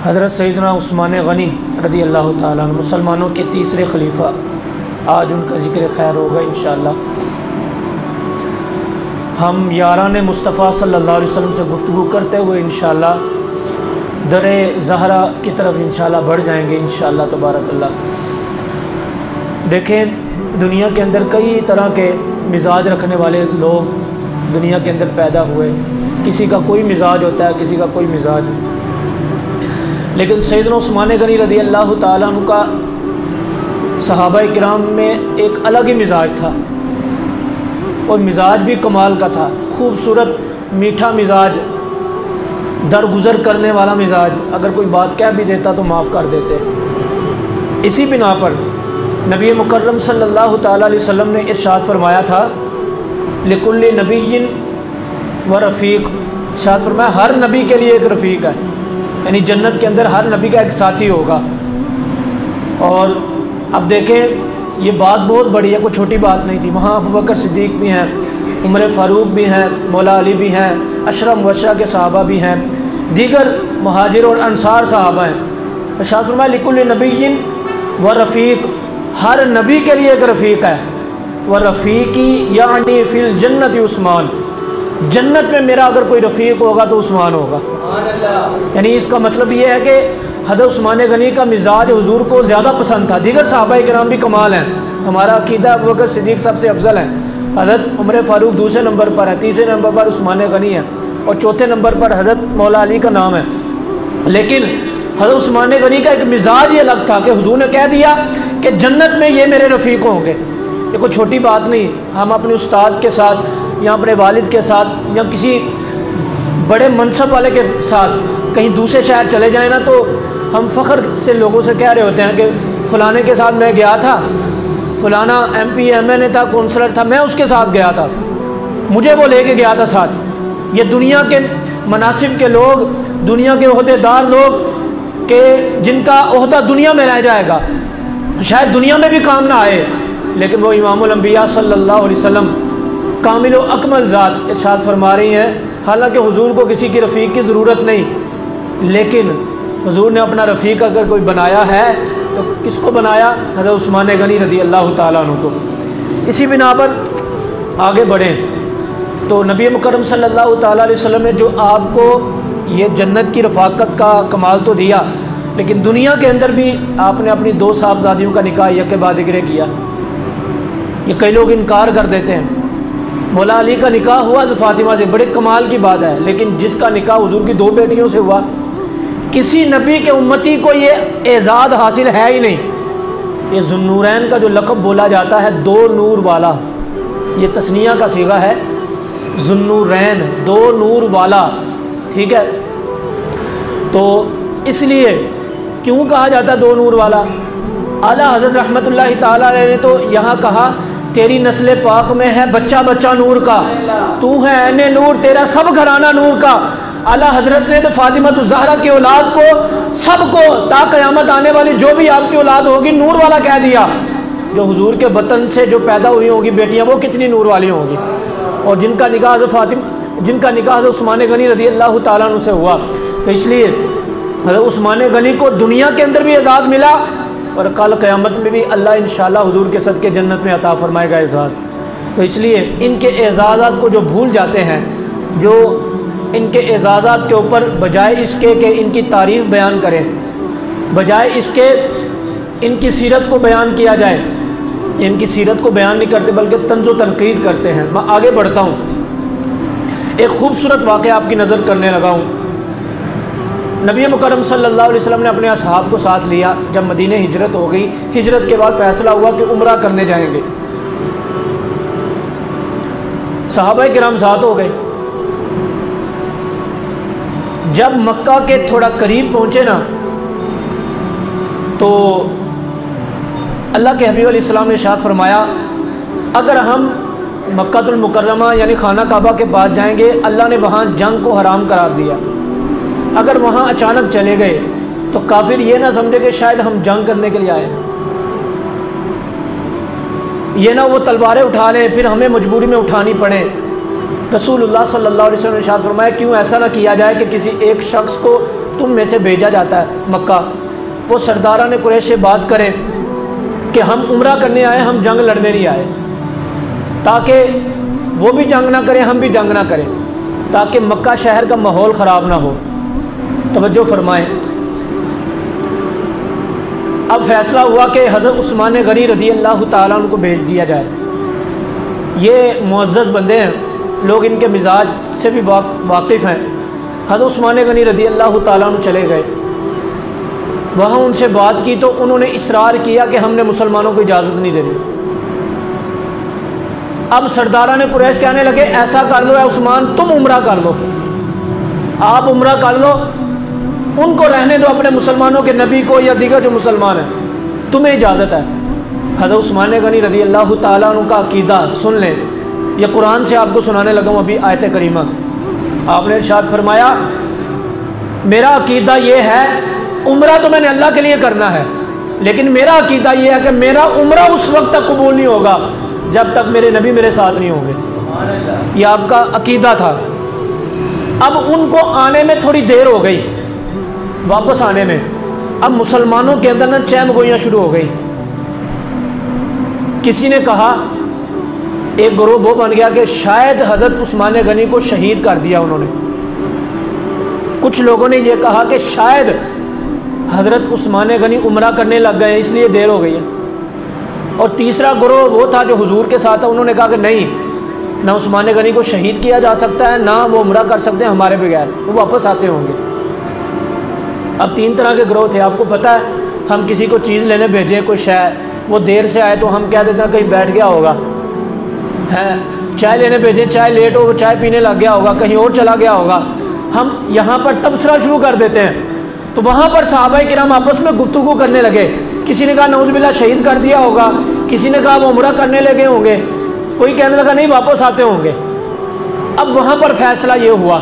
حضرت سیدنا عثمان غنی رضی اللہ تعالیٰ عنہ مسلمانوں کے تیسرے خلیفہ، آج ان کا ذکر خیر ہوگا انشاءاللہ۔ ہم یاران مصطفیٰ صلی اللہ علیہ وسلم سے گفتگو کرتے ہوئے انشاءاللہ در زہرا کی طرف انشاءاللہ بڑھ جائیں گے انشاءاللہ تبارک اللہ۔ دیکھیں، دنیا کے اندر کئی طرح کے مزاج رکھنے والے لوگ دنیا کے اندر پیدا ہوئے، کسی کا کوئی مزاج ہوتا ہے، کسی کا کوئی مزاج، لیکن سیدنا عثمان غنی رضی اللہ تعالیٰ عنہ کا صحابہ کرام میں ایک الگ ہی مزاج تھا، اور مزاج بھی کمال کا تھا، خوبصورت میٹھا مزاج، درگزر کرنے والا مزاج، اگر کوئی بات کہہ بھی دیتا تو معاف کر دیتے۔ اسی بنا پر نبی مکرم صلی اللہ تعالیٰ علیہ وسلم نے ارشاد فرمایا تھا، لکل نبی و رفیق، ارشاد فرمایا ہر نبی کے لیے ایک رفیق ہے، یعنی جنت کے اندر ہر نبی کا ایک ساتھی ہوگا۔ اور اب دیکھیں، یہ بات بہت بڑی ہے، کوئی چھوٹی بات نہیں تھی۔ وہاں ابوبکر صدیق بھی ہیں، عمر فاروق بھی ہیں، مولا علی بھی ہیں، عشرہ مبشرہ کے صحابہ بھی ہیں، دیگر مہاجر اور انصار صحابہ ہیں۔ ارشاد فرمایا لکل نبی و رفیق، ہر نبی کے لیے ایک رفیق ہے، و رفیقی یعنی فی الجنت عثمان، جنت میں میرا اگر کوئی رفیق ہوگا تو عثمان ہوگا۔ یعنی اس کا مطلب یہ ہے کہ حضرت عثمان غنی کا مزاج حضور کو زیادہ پسند تھا۔ دیگر صحابہ کرام بھی کمال ہیں، ہمارا عقیدہ ابوبکر صدیق سب سے افضل ہے، حضرت عمر فاروق دوسرے نمبر پر ہے، تیسرے نمبر پر عثمان غنی ہے، اور چوتھے نمبر پر حضرت مولا علی کا نام ہے۔ لیکن حضرت عثمان غنی کا ایک مزاج یہ الگ تھا کہ حضور نے کہہ دیا کہ جنت میں یہ میرے رفیق ہوں گے۔ یہ کوئی چھوٹی بات نہیں، ہم اپنے استاد کے ساتھ یا اپنے والد کے ساتھ یا کسی بڑے منصب والے کے ساتھ کہیں دوسرے شہر چلے جائیں نا، تو ہم فخر سے لوگوں سے کہہ رہے ہوتے ہیں کہ فلانے کے ساتھ میں گیا تھا، فلانا ایم پی ایم این اے تھا، کونسلر تھا، میں اس کے ساتھ گیا تھا، مجھے وہ لے کے گیا تھا ساتھ۔ یہ دنیا کے مناصب کے لوگ، دنیا کے عہدے دار لوگ کہ جن کا عہدہ دنیا میں رہ جائے گا، شاید دنیا میں بھی کام نہ آئے، لیکن وہ امام الانبیاء صلی اللہ علیہ وسلم کامل و اکمل ذات ارشاد فرما رہی ہیں، حالانکہ حضور کو کسی کی رفیق کی ضرورت نہیں، لیکن حضور نے اپنا رفیق اگر کوئی بنایا ہے تو کس کو بنایا؟ حضرت عثمان غنی رضی اللہ تعالیٰ عنہ کو۔ اسی بنا پر آگے بڑھیں تو نبی مکرم صلی اللہ تعالیٰ علیہ وسلم نے جو آپ کو یہ جنت کی رفاقت کا کمال تو دیا، لیکن دنیا کے اندر بھی آپ نے اپنی دو صاحبزادیوں کا نکاح یک کے بعد اگرے کیا۔ یہ کئی لوگ انکار کر دیتے ہیں۔ مولا علی کا نکاح ہوا تو فاطمہ سے، بڑے کمال کی بات ہے، لیکن جس کا نکاح حضور کی دو بیٹیوں سے ہوا، کسی نبی کے امتی کو یہ اعزاز حاصل ہے ہی نہیں۔ یہ ذوالنورین کا جو لقب بولا جاتا ہے، دو نور والا، یہ تثنیہ کا صیغہ ہے، ذوالنورین، دو نور والا، ٹھیک ہے؟ تو اس لیے کیوں کہا جاتا ہے دو نور والا؟ اعلیٰ حضرت رحمۃ اللہ تعالیٰ علیہ نے تو یہاں کہا، تیری نسل پاک میں ہے بچہ بچہ نور کا، تو ہے عین نور، تیرا سب گھرانہ نور کا۔ اعلیٰ حضرت نے تو فاطمہ الزہرا کی اولاد کو، سب کو، تا قیامت آنے والی جو بھی آپ کی اولاد ہوگی نور والا کہہ دیا۔ جو حضور کے بطن سے جو پیدا ہوئی ہوگی بیٹیاں، وہ کتنی نور والی ہوں گی، اور جن کا نکاح حضرت عثمان غنی رضی اللہ تعالیٰ عنہ سے ہوا، تو اس لیے حضرت عثمان غنی کو دنیا کے اندر بھی اعزاز ملا، اور کل قیامت میں بھی اللہ انشاءاللہ حضور کے صدقے جنت میں عطا فرمائے گا اعزاز۔ تو اس لیے ان کے اعزازات کو جو بھول جاتے ہیں، جو ان کے اعزازات کے اوپر بجائے اس کے کہ ان کی تعریف بیان کریں، بجائے اس کے ان کی سیرت کو بیان کیا جائے، ان کی سیرت کو بیان نہیں کرتے بلکہ طنز و تنقید کرتے ہیں۔ میں آگے بڑھتا ہوں، ایک خوبصورت واقعہ آپ کی نظر کرنے لگا ہوں۔ نبی مکرم صلی اللہ علیہ وسلم نے اپنے اصحاب کو ساتھ لیا، جب مدینہ ہجرت ہو گئی، ہجرت کے بعد فیصلہ ہوا کہ عمرہ کرنے جائیں گے، صحابہ کرام ساتھ ہو گئے۔ جب مکہ کے تھوڑا قریب پہنچے نا، تو اللہ کے حبیب علیہ السلام نے ارشاد فرمایا، اگر ہم مکہ المکرمہ یعنی خانہ کعبہ کے پاس جائیں گے، اللہ نے وہاں جنگ کو حرام قرار دیا، اگر وہاں اچانک چلے گئے تو کافر یہ نہ سمجھے کہ شاید ہم جنگ کرنے کے لیے آئے ہیں، یہ نہ وہ تلواریں اٹھا لیں پھر ہمیں مجبوری میں اٹھانی پڑے۔ رسول اللہ صلی اللہ علیہ وسلم نے ارشاد فرمایا، کیوں ایسا نہ کیا جائے کہ کسی ایک شخص کو تم میں سے بھیجا جاتا ہے مکہ، وہ سرداران قریش سے بات کریں کہ ہم عمرہ کرنے آئے، ہم جنگ لڑنے نہیں آئے، تاکہ وہ بھی جنگ نہ کریں ہم بھی جنگ نہ کریں، تاکہ مکہ شہر کا ماحول خراب نہ ہو۔ توجہ فرمائیں، اب فیصلہ ہوا کہ حضرت عثمان غنی رضی اللہ تعالیٰ عنہ کو بھیج دیا جائے۔ یہ معزز بندے ہیں، لوگ ان کے مزاج سے بھی واقف ہیں۔ حضرت عثمان غنی رضی اللہ تعالیٰ عنہ چلے گئے، وہاں ان سے بات کی تو انہوں نے اصرار کیا کہ ہم نے مسلمانوں کو اجازت نہیں دینی۔ اب سرداران قریش کہنے لگے ایسا کر لو اے عثمان، تم عمرہ کر لو، آپ عمرہ کر لو، ان کو رہنے دو، اپنے مسلمانوں کے نبی کو یا دیگر جو مسلمان ہیں، تمہیں اجازت ہے۔ حضرت عثمان غنی رضی اللہ تعالیٰ عنہ کا عقیدہ سن لیں، یہ قرآن سے آپ کو سنانے لگا ہوں ابھی آیت کریمہ۔ آپ نے ارشاد فرمایا میرا عقیدہ یہ ہے، عمرہ تو میں نے اللہ کے لیے کرنا ہے، لیکن میرا عقیدہ یہ ہے کہ میرا عمرہ اس وقت تک قبول نہیں ہوگا جب تک میرے نبی میرے ساتھ نہیں ہوں گے۔ یہ آپ کا عقیدہ تھا۔ اب ان کو آنے میں تھوڑی دیر ہو گئی، واپس آنے میں، اب مسلمانوں کے اندر نا چہم گوئیاں شروع ہو گئی۔ کسی نے کہا، ایک گروہ وہ بن گیا کہ شاید حضرت عثمان غنی کو شہید کر دیا انہوں نے۔ کچھ لوگوں نے یہ کہا کہ شاید حضرت عثمان غنی عمرہ کرنے لگ گئے اس لیے دیر ہو گئی ہے۔ اور تیسرا گروہ وہ تھا جو حضور کے ساتھ تھا، انہوں نے کہا کہ نہیں، نہ عثمان غنی کو شہید کیا جا سکتا ہے، نہ وہ عمرہ کر سکتے ہیں ہمارے بغیر، وہ واپس آتے ہوں گے۔ اب تین طرح کے گروہ تھے، آپ کو پتہ ہے، ہم کسی کو چیز لینے بھیجیں، کوئی شے، وہ دیر سے آئے تو ہم کہہ دیتے ہیں کہیں بیٹھ گیا ہوگا، ہے چائے لینے بھیجیں، چائے لیٹ ہو، چائے پینے لگ گیا ہوگا، کہیں اور چلا گیا ہوگا، ہم یہاں پر تبصرہ شروع کر دیتے ہیں۔ تو وہاں پر صحابہ کرام آپس میں گفتگو کرنے لگے، کسی نے کہا نعوذ باللہ شہید کر دیا ہوگا، کسی نے کہا وہ عمرہ کرنے لگے ہوں گے، کوئی کہنے لگا نہیں واپس آتے ہوں گے۔ اب وہاں پر فیصلہ یہ ہوا،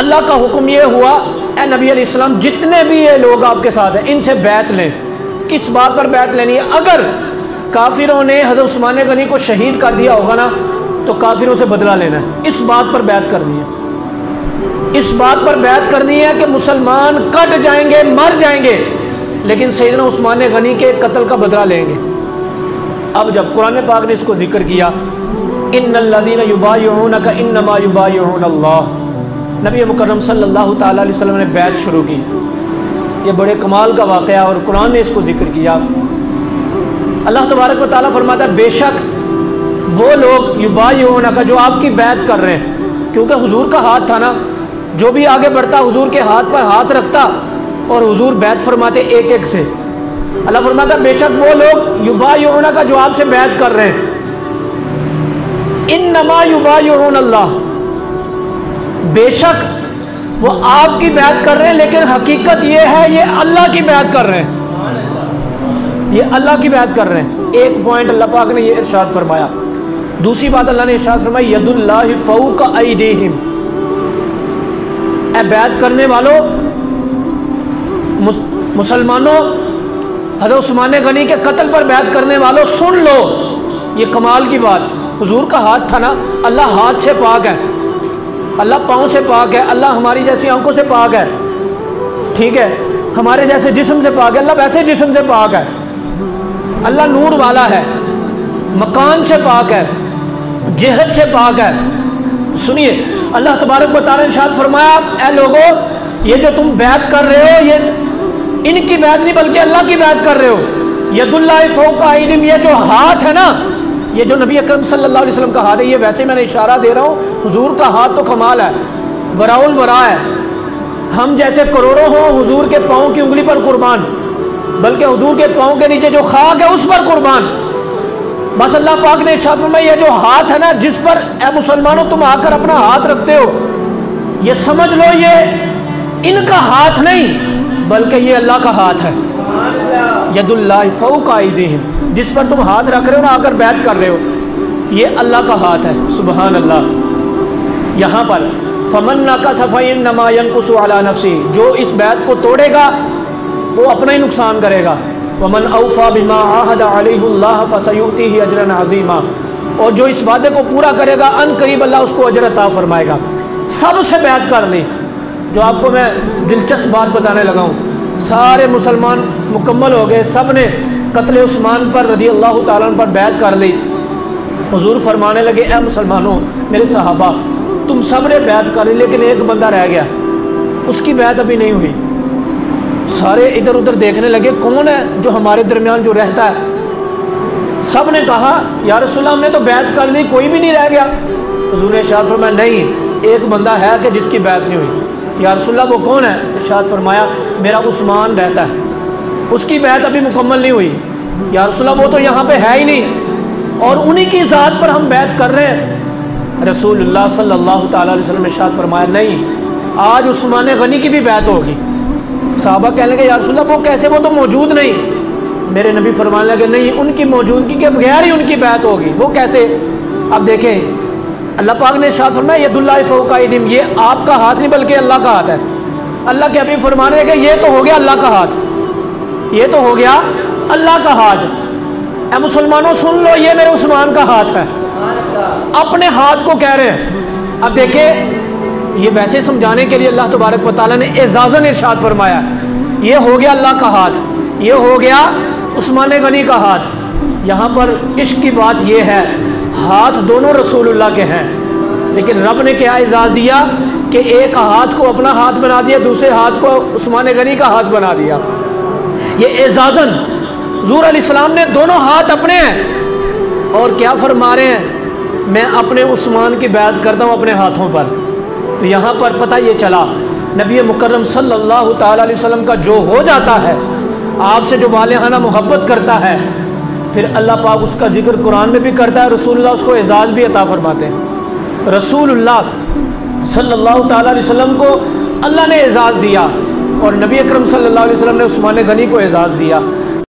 اللہ کا حکم یہ ہوا، اے نبی علیہ السلام جتنے بھی یہ لوگ آپ کے ساتھ ہیں ان سے بیعت لیں۔ کس بات پر بیعت لینی ہے؟ اگر کافروں نے حضرت عثمان غنی کو شہید کر دیا ہوگا نا تو کافروں سے بدلہ لینا ہے، اس بات پر بیعت کرنی ہے۔ اس بات پر بیعت کرنی ہے کہ مسلمان کٹ جائیں گے، مر جائیں گے، لیکن سیدنا عثمان غنی کے قتل کا بدلہ لیں گے۔ اب جب قرآن پاک نے اس کو ذکر کیا، ان الذین یبایعونک انما یبایعون اللہ، نبی مکرم صلی اللہ تعالیٰ علیہ وسلم نے بیعت شروع کی۔ یہ بڑے کمال کا واقعہ اور قرآن نے اس کو ذکر کیا۔ اللہ تبارک و تعالیٰ فرماتا ہے بے شک وہ لوگ یبایعونک جو آپ کی بیعت کر رہے ہیں، کیونکہ حضور کا ہاتھ تھا نا، جو بھی آگے بڑھتا حضور کے ہاتھ پر ہاتھ رکھتا اور حضور بیعت فرماتے ایک ایک سے۔ اللہ فرماتا ہے بے شک وہ لوگ یبایعونک جو آپ سے بیعت کر رہے ہیں، انما یبایعون اللہ، بے شک وہ آپ کی بیعت کر رہے ہیں، لیکن حقیقت یہ ہے یہ اللہ کی بیعت کر رہے ہیں، یہ اللہ کی بیعت کر رہے ہیں۔ ایک پوائنٹ اللہ پاک نے یہ ارشاد فرمایا۔ دوسری بات اللہ نے ارشاد فرمائی ید اللہ فوق ایدیہم، اے بیعت کرنے والوں، مسلمانوں، حضرت عثمان غنی کے قتل پر بیعت کرنے والوں سن لو، یہ کمال کی بات، حضور کا ہاتھ تھا نا، اللہ ہاتھ سے پاک ہے، اللہ پاؤں سے پاک ہے، اللہ ہماری جیسی آنکھوں سے پاک ہے، ٹھیک ہے، ہمارے جیسے جسم سے پاک ہے، اللہ ویسے جسم سے پاک ہے، اللہ نور والا ہے، مکان سے پاک ہے، جہت سے پاک ہے۔ سنیے اللہ تبارک و تعالیٰ نے ارشاد فرمایا اے لوگو یہ جو تم بیعت کر رہے ہو یہ ان کی بیعت نہیں بلکہ اللہ کی بیعت کر رہے ہو۔ ید اللہ فوق ایدیہم، یہ جو ہاتھ ہے نا، یہ جو نبی اکرم صلی اللہ علیہ وسلم کا ہاتھ ہے، یہ ویسے میں نے اشارہ دے رہا ہوں، حضور کا ہاتھ تو کمال ہے، وراء الورا ہے، ہم جیسے کروڑوں ہوں حضور کے پاؤں کی انگلی پر قربان، بلکہ حضور کے پاؤں کے نیچے جو خاک ہے اس پر قربان۔ بس اللہ پاک نے ارشاد فرمایا یہ جو ہاتھ ہے نا جس پر اے مسلمانوں تم آ کر اپنا ہاتھ رکھتے ہو، یہ سمجھ لو یہ ان کا ہاتھ نہیں بلکہ یہ اللہ کا ہاتھ ہے۔ ید اللہ فوق ایدیہم، جس پر تم ہاتھ رکھ رہے ہو نا آ کر بیعت کر رہے ہو، یہ اللہ کا ہاتھ ہے، سبحان اللہ۔ یہاں پر فمن نقص فإنما ينقص على نفسه، جو اس بیعت کو توڑے گا وہ اپنا ہی نقصان کرے گا۔ ومن اوفى بما عاهد عليه الله فسيؤتيه اجرا عظيما، اور جو اس وعدے کو پورا کرے گا ان قریب اللہ اس کو اجر عطا فرمائے گا۔ سب سے بیعت کر لی، جو آپ کو میں دلچسپ بات بتانے لگا ہوں، سارے مسلمان مکمل ہو گئے، سب نے قتل عثمان پر رضی اللہ تعالیٰ عنہ پر بیعت کر لی۔ حضور فرمانے لگے اے مسلمانوں، میرے صحابہ، تم سب نے بیعت کر لی لیکن ایک بندہ رہ گیا، اس کی بیعت ابھی نہیں ہوئی۔ سارے ادھر ادھر دیکھنے لگے کون ہے جو ہمارے درمیان جو رہتا ہے؟ سب نے کہا یا رسول اللہ ہم نے تو بیعت کر لی، کوئی بھی نہیں رہ گیا۔ حضور نے ارشاد فرمایا نہیں، ایک بندہ ہے کہ جس کی بیعت نہیں ہوئی۔ یا رسول اللہ وہ کون ہے؟ ارشاد فرمایا میرا عثمان رہتا ہے، اس کی بیعت ابھی مکمل نہیں ہوئی۔ یا رسول اللہ وہ تو یہاں پہ ہے ہی نہیں اور انہی کی ذات پر ہم بیعت کر رہے ہیں۔ رسول اللہ صلی اللہ تعالیٰ علیہ وسلم نے ارشاد فرمایا نہیں، آج عثمان غنی کی بھی بیعت ہوگی۔ صحابہ کہنے لگے یا رسول اللہ وہ کیسے، وہ تو موجود نہیں۔ میرے نبی فرمانے لگے نہیں، ان کی موجودگی کے بغیر ہی ان کی بیعت ہوگی، وہ کیسے؟ اب دیکھیں اللہ پاک نے ارشاد فرمایا ید اللہ فوق ایدیہم، یہ آپ کا ہاتھ نہیں بلکہ اللہ کا ہاتھ ہے۔ اللہ کے حبیب فرمانے لگے یہ تو ہو گیا اللہ کا ہاتھ، یہ تو ہو گیا اللہ کا ہاتھ۔ اے مسلمانوں سن لو، یہ میرے عثمان کا ہاتھ ہے، اپنے ہاتھ کو کہہ رہے ہیں۔ اب دیکھیں یہ ویسے سمجھانے کے لیے اللہ تبارک و تعالیٰ نے اعزازاً ارشاد فرمایا یہ ہو گیا اللہ کا ہاتھ، یہ ہو گیا عثمان غنی کا ہاتھ۔ یہاں پر عشق کی بات یہ ہے ہاتھ دونوں رسول اللہ کے ہیں، لیکن رب نے کیا اعزاز دیا کہ ایک ہاتھ کو اپنا ہاتھ بنا دیا، دوسرے ہاتھ کو عثمان غنی کا ہاتھ بنا دیا۔ یہ اعزازاً حضور علیہ السلام نے دونوں ہاتھ اپنے ہیں اور کیا فرما رہے ہیں میں اپنے عثمان کی بیعت کرتا ہوں اپنے ہاتھوں پر۔ تو یہاں پر پتہ یہ چلا نبی مکرم صلی اللہ تعالیٰ علیہ وسلم کا جو ہو جاتا ہے، آپ سے جو والہانہ محبت کرتا ہے، پھر اللہ پاک اس کا ذکر قرآن میں بھی کرتا ہے، رسول اللہ اس کو اعزاز بھی عطا فرماتے ہیں۔ رسول اللہ صلی اللہ تعالیٰ علیہ وسلم کو اللہ نے اعزاز دیا اور نبی اکرم صلی اللہ علیہ وسلم نے عثمان غنی کو اعزاز دیا۔